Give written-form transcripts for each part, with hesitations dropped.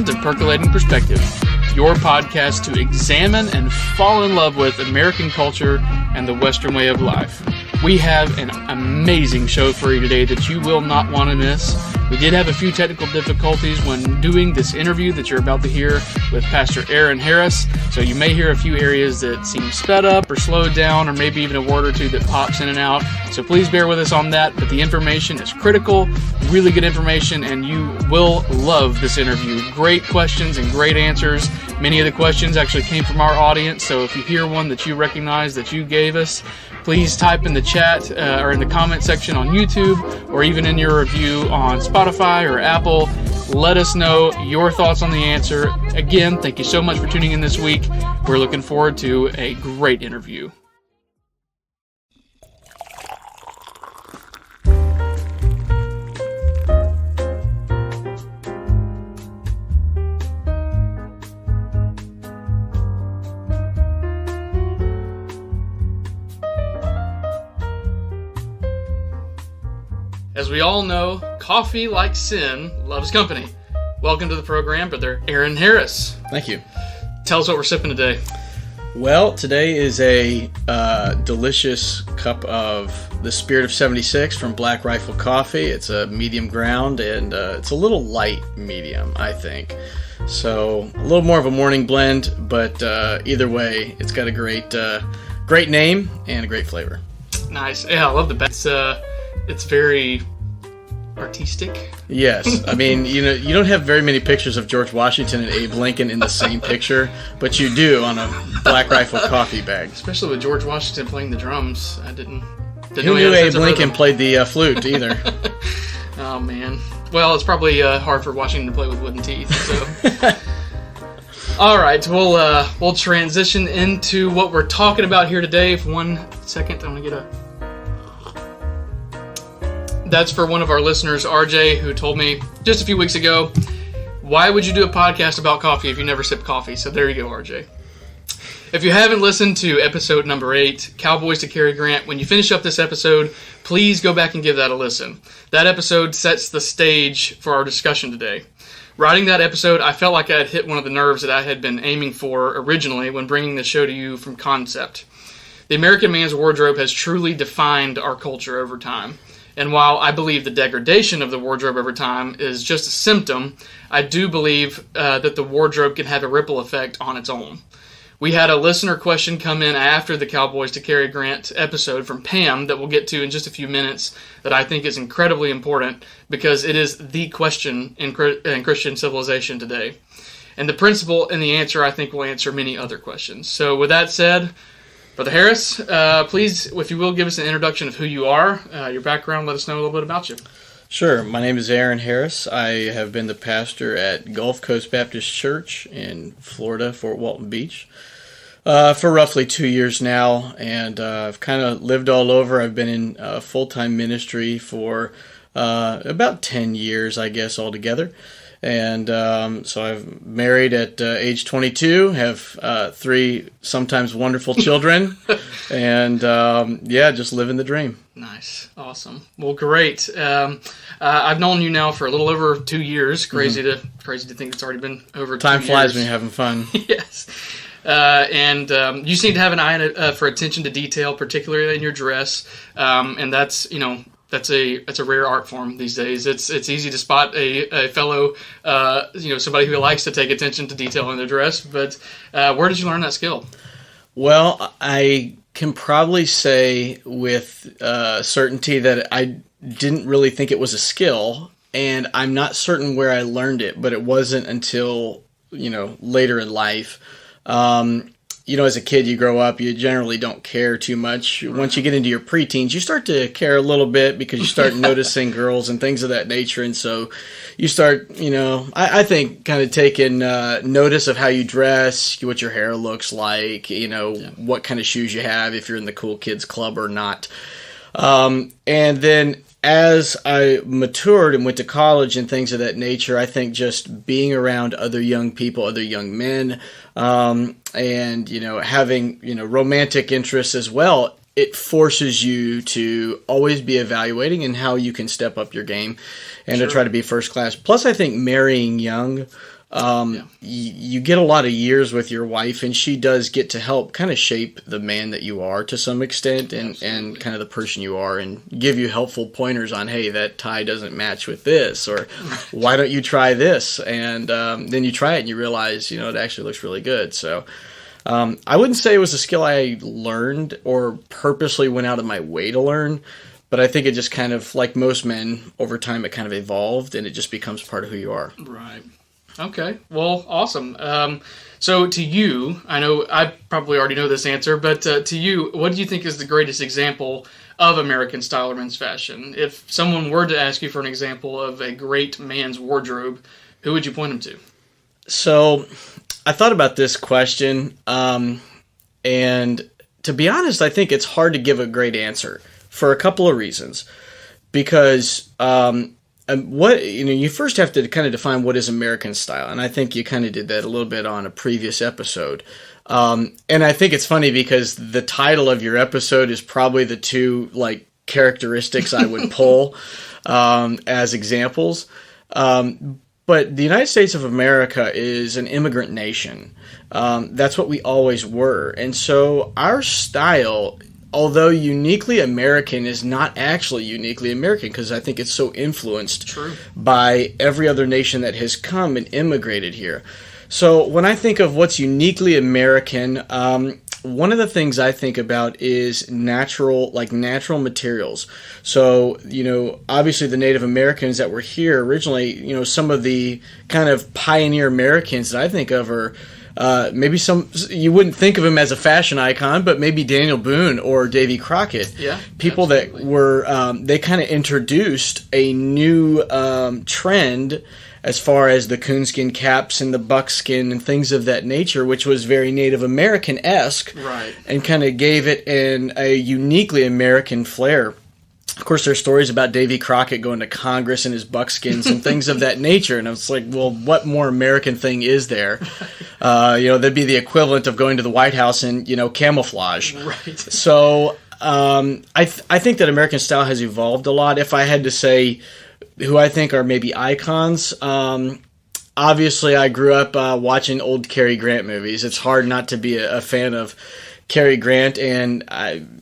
Welcome to Percolating Perspective, your podcast to examine and fall in love with American culture and the Western way of life. We have an amazing show for you today that you will not want to miss. We did have a few technical difficulties when doing this interview that you're about to hear with Pastor Aaron Harris, so you may hear a few areas that seem sped up or slowed down, or maybe even a word or two that pops in and out, so please bear with us on that, but the information is critical, really good information, and you will love this interview. Great questions and great answers. Many of the questions actually came from our audience, so if you hear one that you recognize that you gave us, please type in the chat or in the comment section on YouTube, or even in your review on Spotify or Apple. Let us know your thoughts on the answer. Again, thank you so much for tuning in this week. We're looking forward to a great interview. As we all know, coffee, like sin, loves company. Welcome to the program, Brother Aaron Harris. Thank you. Tell us what we're sipping today. Well, today is a delicious cup of the Spirit of 76 from Black Rifle Coffee. It's a medium ground, and it's a little light medium, I think. So a little more of a morning blend, but either way, it's got a great name and a great flavor. Nice. Yeah, I love the best. It's very artistic. Yes. I mean, you don't have very many pictures of George Washington and Abe Lincoln in the same picture, but you do on a Black Rifle coffee bag. Especially with George Washington playing the drums. I didn't Who knew Abe Lincoln played the flute either? Oh, man. Well, it's probably hard for Washington to play with wooden teeth, so... All right, we'll transition into what we're talking about here today. For 1 second, I'm going to get a... That's for one of our listeners, RJ, who told me just a few weeks ago, why would you do a podcast about coffee if you never sip coffee? So there you go, RJ. If you haven't listened to episode number 8, Cowboys to Cary Grant, when you finish up this episode, please go back and give that a listen. That episode sets the stage for our discussion today. Writing that episode, I felt like I had hit one of the nerves that I had been aiming for originally when bringing the show to you from concept. The American man's wardrobe has truly defined our culture over time. And while I believe the degradation of the wardrobe over time is just a symptom, I do believe that the wardrobe can have a ripple effect on its own. We had a listener question come in after the Cowboys to Cary Grant episode from Pam that we'll get to in just a few minutes that I think is incredibly important because it is the question in Christian civilization today. And the principle and the answer, I think, will answer many other questions. So with that said, Brother Harris, please, if you will, give us an introduction of who you are, your background, let us know a little bit about you. Sure. My name is Aaron Harris. I have been the pastor at Gulf Coast Baptist Church in Florida, Fort Walton Beach, for roughly 2 years now, and I've kind of lived all over. I've been in full-time ministry for about 10 years, I guess, altogether. And so I've married at age 22, have 3 sometimes wonderful children, and just living the dream. Nice. Awesome. Well, great. I've known you now for a little over 2 years. Crazy to think it's already been over 2 years. Time flies when you're having fun. Yes. And you seem to have an eye for attention to detail, particularly in your dress, and that's, That's a rare art form these days. It's easy to spot a fellow, somebody who likes to take attention to detail in their dress. But where did you learn that skill? Well, I can probably say with certainty that I didn't really think it was a skill, and I'm not certain where I learned it, but it wasn't until, later in life. As a kid, you grow up, you generally don't care too much. Once you get into your preteens, you start to care a little bit because you start noticing girls and things of that nature. And so you start, I think, kind of taking notice of how you dress, what your hair looks like, what kind of shoes you have, if you're in the cool kids club or not. And then as I matured and went to college and things of that nature, I think just being around other young people, other young men, and, having, romantic interests as well, it forces you to always be evaluating and how you can step up your game and to try to be first class. Plus, I think marrying young You get a lot of years with your wife, and she does get to help kind of shape the man that you are to some extent, and kind of the person you are, and give you helpful pointers on, hey, that tie doesn't match with this, or why don't you try this? And then you try it and you realize, it actually looks really good. So I wouldn't say it was a skill I learned or purposely went out of my way to learn, but I think it just kind of, like most men, over time it kind of evolved, and it just becomes part of who you are. Right. Okay. Well, awesome. So to you, I know I probably already know this answer, but to you, what do you think is the greatest example of American style or men's fashion? If someone were to ask you for an example of a great man's wardrobe, who would you point them to? So I thought about this question, and to be honest, I think it's hard to give a great answer for a couple of reasons. Because you first have to kind of define what is American style, and I think you kind of did that a little bit on a previous episode. And I think it's funny because the title of your episode is probably the two characteristics I would pull as examples. But the United States of America is an immigrant nation. That's what we always were. And so our style, although uniquely American, is not actually uniquely American, because I think it's so influenced by every other nation that has come and immigrated here. So when I think of what's uniquely American, one of the things I think about is natural materials. So, obviously the Native Americans that were here originally, some of the kind of pioneer Americans that I think of are maybe you wouldn't think of him as a fashion icon, but maybe Daniel Boone or Davy Crockett. Yeah, people absolutely. That were, they kind of introduced a new trend as far as the coonskin caps and the buckskin and things of that nature, which was very Native American-esque, right, and kind of gave it a uniquely American flair. Of course, there's stories about Davy Crockett going to Congress in his buckskins and things of that nature, and I was like, well, what more American thing is there? That'd be the equivalent of going to the White House in, camouflage. Right. So I think that American style has evolved a lot. If I had to say who I think are maybe icons, obviously I grew up watching old Cary Grant movies. It's hard not to be a fan of Cary Grant, and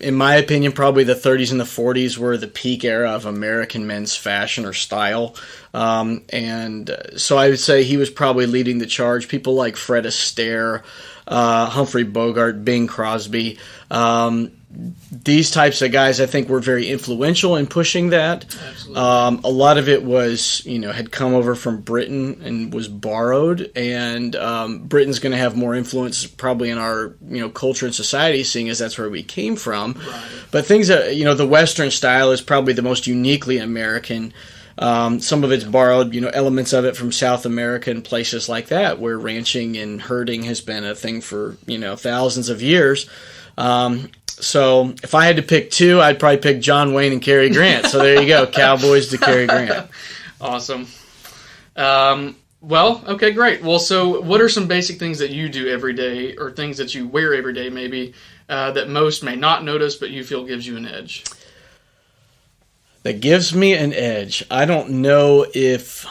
in my opinion, probably the 30s and the 40s were the peak era of American men's fashion or style. And so I would say he was probably leading the charge. People like Fred Astaire, Humphrey Bogart, Bing Crosby, these types of guys I think were very influential in pushing that. Absolutely. A lot of it was, had come over from Britain and was borrowed, and Britain's going to have more influence probably in our, culture and society, seeing as that's where we came from. Right. But things that, the Western style is probably the most uniquely American. Some of it's borrowed, elements of it from South America and places like that, where ranching and herding has been a thing for, thousands of years. So if I had to pick two, I'd probably pick John Wayne and Cary Grant. So there you go, Cowboys to Cary Grant. Awesome. Well, okay, great. Well, so what are some basic things that you do every day, or things that you wear every day maybe, that most may not notice but you feel gives you an edge? That gives me an edge. I don't know if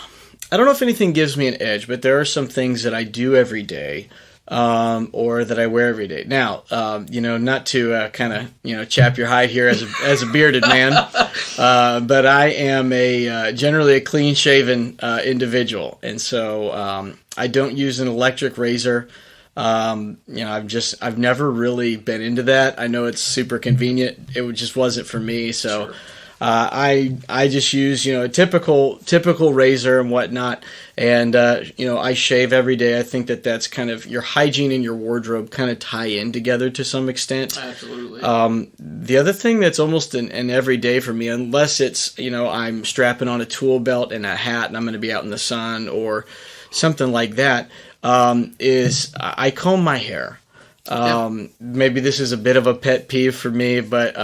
anything gives me an edge, but there are some things that I do every day. Or that I wear every day. Now, not to kind of chap your hide here as a bearded man, but I am generally a clean shaven individual, and so I don't use an electric razor. I've never really been into that. I know it's super convenient. It just wasn't for me, so. Sure. I just use a typical razor and whatnot, and I shave every day. I think that's kind of your hygiene and your wardrobe kind of tie in together to some extent. Absolutely. The other thing that's almost an everyday for me, unless it's I'm strapping on a tool belt and a hat and I'm going to be out in the sun or something like that, is I comb my hair. Maybe this is a bit of a pet peeve for me, but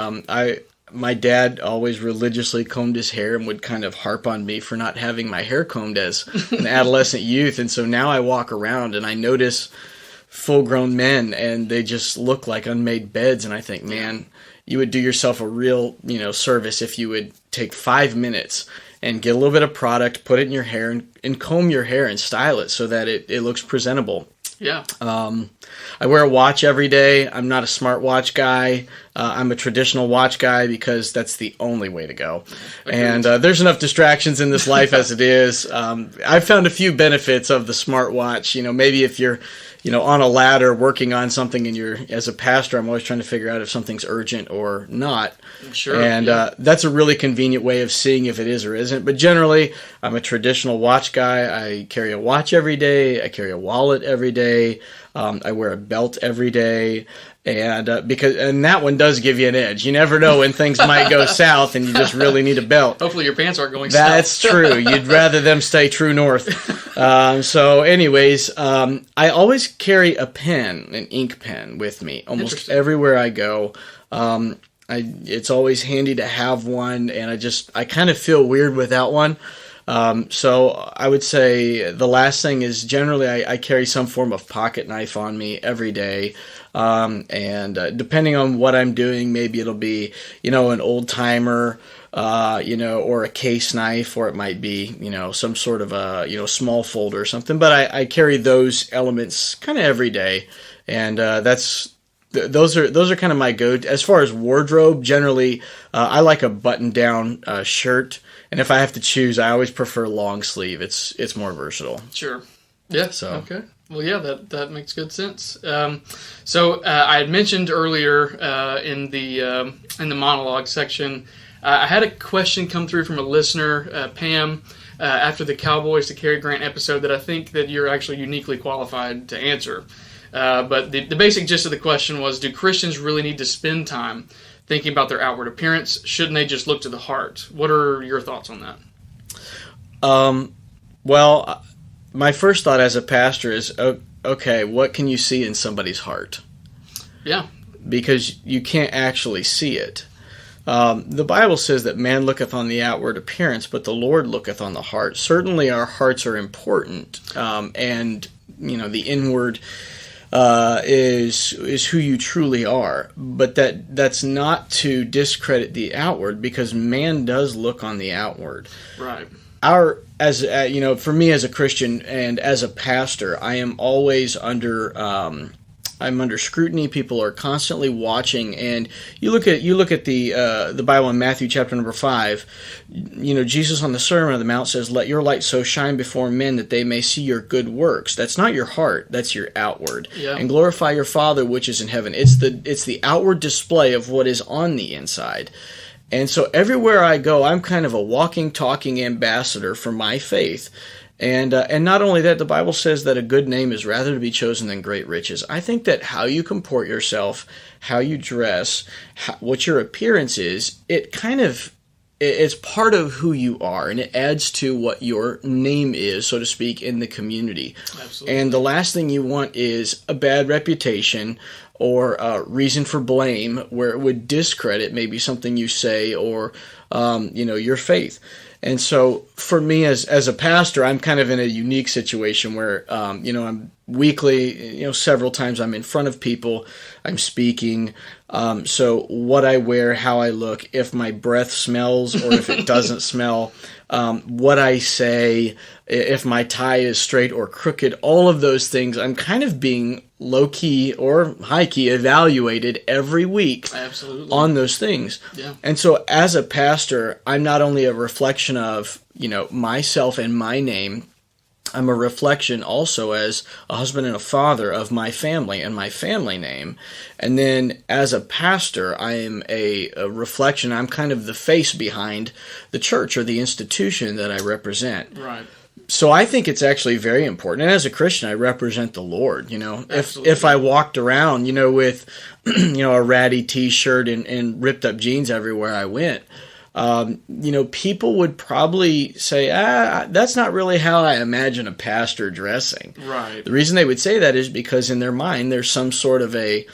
my dad always religiously combed his hair and would kind of harp on me for not having my hair combed as an adolescent youth. And so now I walk around and I notice full-grown men and they just look like unmade beds. And I think, man, you would do yourself a real, service if you would take 5 minutes and get a little bit of product, put it in your hair, and comb your hair and style it so that it looks presentable. Yeah. I wear a watch every day. I'm not a smartwatch guy. I'm a traditional watch guy because that's the only way to go. Agreed. And there's enough distractions in this life as it is. I've found a few benefits of the smartwatch. Maybe if you're on a ladder working on something and as a pastor, I'm always trying to figure out if something's urgent or not. Sure. And that's a really convenient way of seeing if it is or isn't. But generally, I'm a traditional watch guy. I carry a watch every day. I carry a wallet every day. I wear a belt every day. And that one does give you an edge. You never know when things might go south and you just really need a belt. Hopefully your pants aren't going south. That's true. You'd rather them stay true north. So anyways, I always carry a pen, an ink pen with me almost everywhere I go. It's always handy to have one, and I kind of feel weird without one. So I would say the last thing is generally I carry some form of pocket knife on me every day. And depending on what I'm doing, maybe it'll be, an old timer, or a case knife, or it might be, some sort of a, small folder or something. But I carry those elements kind of every day. And, those are kind of my go-to. As far as wardrobe, generally, I like a button-down shirt, and if I have to choose, I always prefer long sleeve. It's more versatile. Sure. Yeah. So okay. Well, yeah, that makes good sense. So I had mentioned earlier in the monologue section, I had a question come through from a listener, Pam, after the Cowboys to Cary Grant episode that I think that you're actually uniquely qualified to answer. But the basic gist of the question was, do Christians really need to spend time thinking about their outward appearance? Shouldn't they just look to the heart? What are your thoughts on that? Well, my first thought as a pastor is, okay, what can you see in somebody's heart? Yeah. Because you can't actually see it. The Bible says that man looketh on the outward appearance, but the Lord looketh on the heart. Certainly our hearts are important, and the inward is who you truly are, but that's not to discredit the outward, because man does look on the outward. Right. For me as a Christian and as a pastor, I am always under scrutiny. People are constantly watching, and you look at the Bible in Matthew chapter number 5. Jesus on the Sermon on the Mount says, "Let your light so shine before men that they may see your good works." That's not your heart; that's your outward. Yeah. And glorify your Father which is in heaven. It's the outward display of what is on the inside. And so everywhere I go, I'm kind of a walking, talking ambassador for my faith. And not only that, the Bible says that a good name is rather to be chosen than great riches. I think that how you comport yourself, how you dress, what your appearance is, it's part of who you are, and it adds to what your name is, so to speak, in the community. Absolutely. And the last thing you want is a bad reputation or a reason for blame where it would discredit maybe something you say or your faith. And so for me as a pastor, I'm kind of in a unique situation where, I'm weekly, several times I'm in front of people, I'm speaking. So what I wear, how I look, if my breath smells or if it doesn't smell, what I say, if my tie is straight or crooked, all of those things, I'm kind of being low-key or high-key evaluated every week. Absolutely. On those things. Yeah. And so as a pastor, I'm not only a reflection of, myself and my name, I'm a reflection also as a husband and a father of my family and my family name. And then as a pastor, I am a reflection. I'm kind of the face behind the church or the institution that I represent. Right. So I think it's actually very important. And as a Christian, I represent the Lord. If I walked around, with, a ratty T-shirt and ripped up jeans everywhere I went, people would probably say, that's not really how I imagine a pastor dressing. Right. The reason they would say that is because in their mind there's some sort of a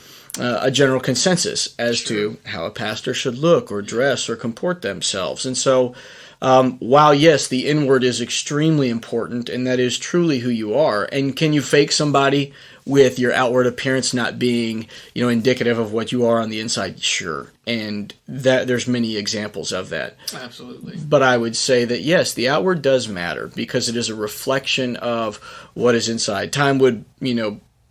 general consensus as to how a pastor should look or dress or comport themselves. And so while, yes, the inward is extremely important, and that is truly who you are, and can you fake somebody with your outward appearance not being, indicative of what you are on the inside, sure. And that there's many examples of that. Absolutely. But I would say that, yes, the outward does matter because it is a reflection of what is inside. Time would,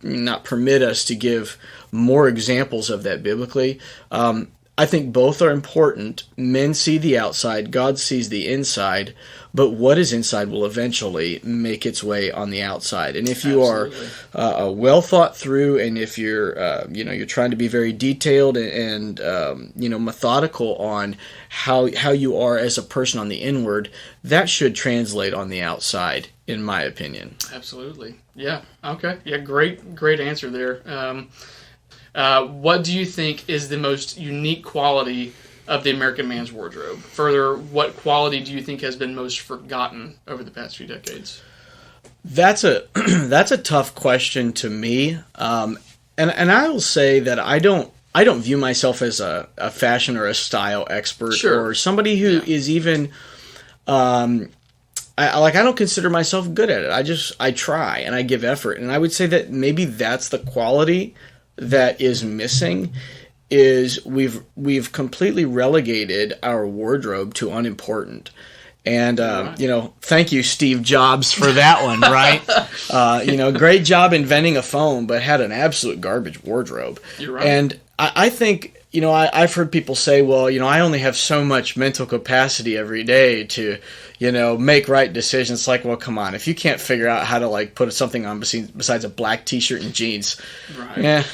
not permit us to give more examples of that biblically. I think both are important. Men see the outside, God sees the inside, but what is inside will eventually make its way on the outside. And if you Absolutely. are well thought through, and if you're you're trying to be very detailed and methodical on how you are as a person on the inward, that should translate on the outside, in my opinion. Absolutely. Yeah. Okay. Yeah. Great answer there. What do you think is the most unique quality of the American man's wardrobe? Further, what quality do you think has been most forgotten over the past few decades? That's a that's a tough question to me, and I will say that I don't view myself as a fashion or a style expert, Sure. or somebody who is even. I don't consider myself good at it. I try and I give effort, and I would say that maybe that's the quality that is missing. Is we've completely relegated our wardrobe to unimportant. And, thank you, Steve Jobs, for that one, right? Great job inventing a phone, but had an absolute garbage wardrobe. You're right. And I think, I've heard people say, well, I only have so much mental capacity every day to, make right decisions. Like, well, come on. If you can't figure out how to, put something on besides a black T-shirt and jeans, Right.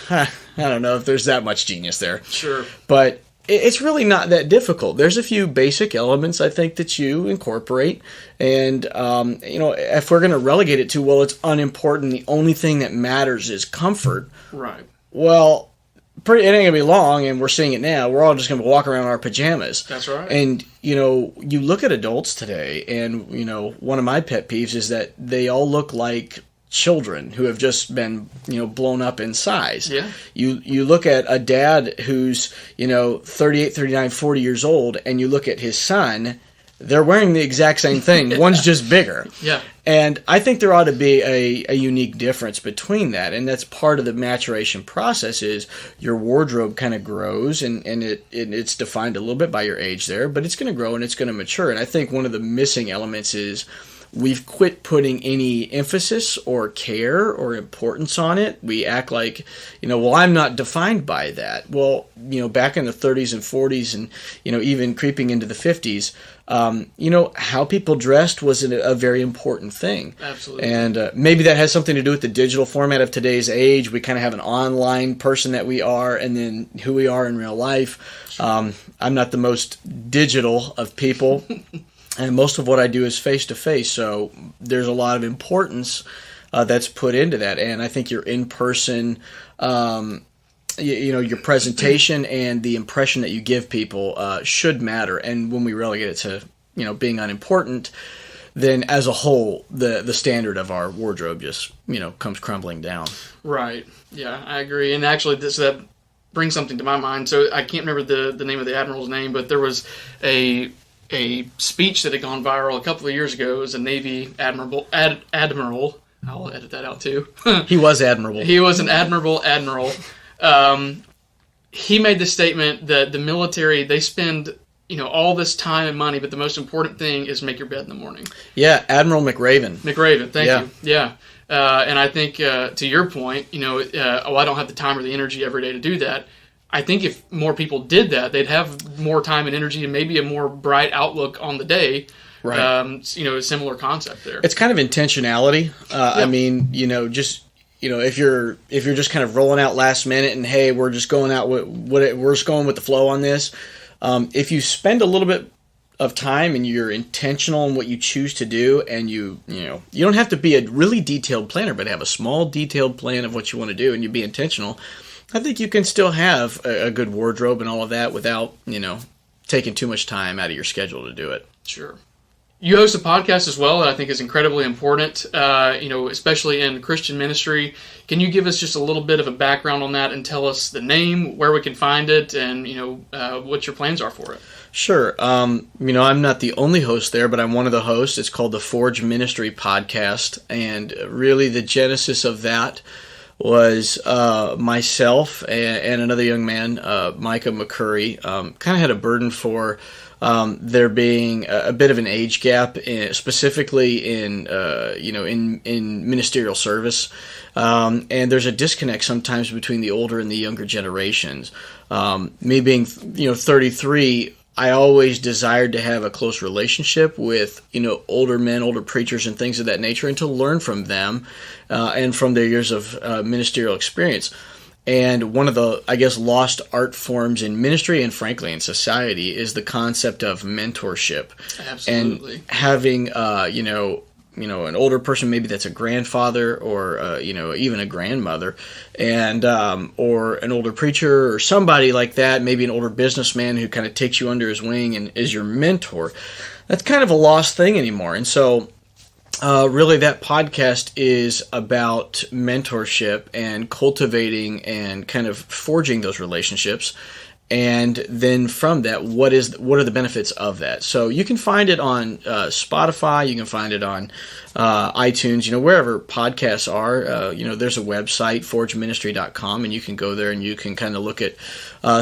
I don't know if there's that much genius there. Sure. But it's really not that difficult. There's a few basic elements, I think, that you incorporate. And, if we're going to relegate it to, well, it's unimportant, the only thing that matters is comfort. Right. Well, it ain't going to be long, and we're seeing it now. We're all just going to walk around in our pajamas. That's right. And, you look at adults today, and, one of my pet peeves is that they all look like children who have just been, blown up in size. Yeah. You look at a dad who's, 38, 39, 40 years old, and you look at his son, they're wearing the exact same thing. One's just bigger. Yeah. And I think there ought to be a unique difference between that. And that's part of the maturation process is your wardrobe kind of grows and it's defined a little bit by your age there, but it's going to grow and it's going to mature. And I think one of the missing elements is we've quit putting any emphasis or care or importance on it. We act like, well, I'm not defined by that. Well, back in the 30s and 40s and, even creeping into the 50s, how people dressed was a very important thing. Absolutely. And maybe that has something to do with the digital format of today's age. We kind of have an online person that we are and then who we are in real life. I'm not the most digital of people. And most of what I do is face-to-face, so there's a lot of importance that's put into that. And I think your in-person, your presentation and the impression that you give people should matter. And when we relegate it to, being unimportant, then as a whole, the standard of our wardrobe just, comes crumbling down. Right. Yeah, I agree. And actually, that brings something to my mind. So I can't remember the name of the admiral's name, but there was a speech that had gone viral a couple of years ago. It was a Navy admiral. I'll edit that out too. He was admirable. He was an admirable admiral. He made the statement that the military, they spend all this time and money, but the most important thing is make your bed in the morning. Yeah, Admiral McRaven. Thank you. Yeah. And I think to your point, I don't have the time or the energy every day to do that. I think if more people did that, they'd have more time and energy and maybe a more bright outlook on the day. Right. A similar concept there. It's kind of intentionality. I mean, if you're just kind of rolling out last minute and hey, we're just going out we're just going with the flow on this. If you spend a little bit of time and you're intentional in what you choose to do, and you don't have to be a really detailed planner, but have a small detailed plan of what you want to do, and you be intentional. I think you can still have a good wardrobe and all of that without, taking too much time out of your schedule to do it. Sure. You host a podcast as well that I think is incredibly important, especially in Christian ministry. Can you give us just a little bit of a background on that and tell us the name, where we can find it, and, what your plans are for it? Sure. I'm not the only host there, but I'm one of the hosts. It's called the Forge Ministry Podcast, and really the genesis of that was myself and another young man, Micah McCurry, kind of had a burden for there being a bit of an age gap, specifically in ministerial service, and there's a disconnect sometimes between the older and the younger generations. Me being 33. I always desired to have a close relationship with, older men, older preachers, and things of that nature, and to learn from them and from their years of ministerial experience. And one of the, lost art forms in ministry and, frankly, in society is the concept of mentorship. Absolutely. And having, an older person, maybe that's a grandfather or, even a grandmother, and or an older preacher or somebody like that, maybe an older businessman who kind of takes you under his wing and is your mentor. That's kind of a lost thing anymore. And so really that podcast is about mentorship and cultivating and kind of forging those relationships. And then from that, what are the benefits of that? So you can find it on Spotify. You can find it on iTunes. Wherever podcasts are. There's a website, forgeministry.com, and you can go there and you can kind of look at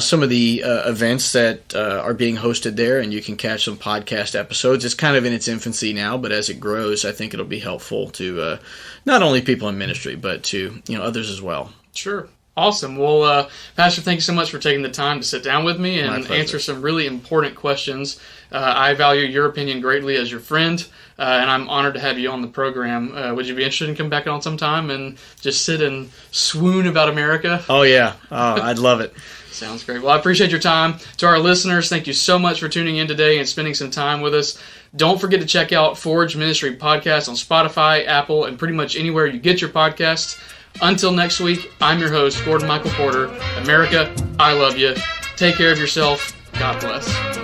some of the events that are being hosted there, and you can catch some podcast episodes. It's kind of in its infancy now, but as it grows, I think it'll be helpful to not only people in ministry, but to others as well. Sure. Awesome. Well, Pastor, thank you so much for taking the time to sit down with me and answer some really important questions. I value your opinion greatly as your friend, and I'm honored to have you on the program. Would you be interested in coming back on sometime and just sit and swoon about America? Oh, yeah. I'd love it. Sounds great. Well, I appreciate your time. To our listeners, thank you so much for tuning in today and spending some time with us. Don't forget to check out Forge Ministry Podcast on Spotify, Apple, and pretty much anywhere you get your podcasts. Until next week, I'm your host, Gordon Michael Porter. America, I love you. Take care of yourself. God bless.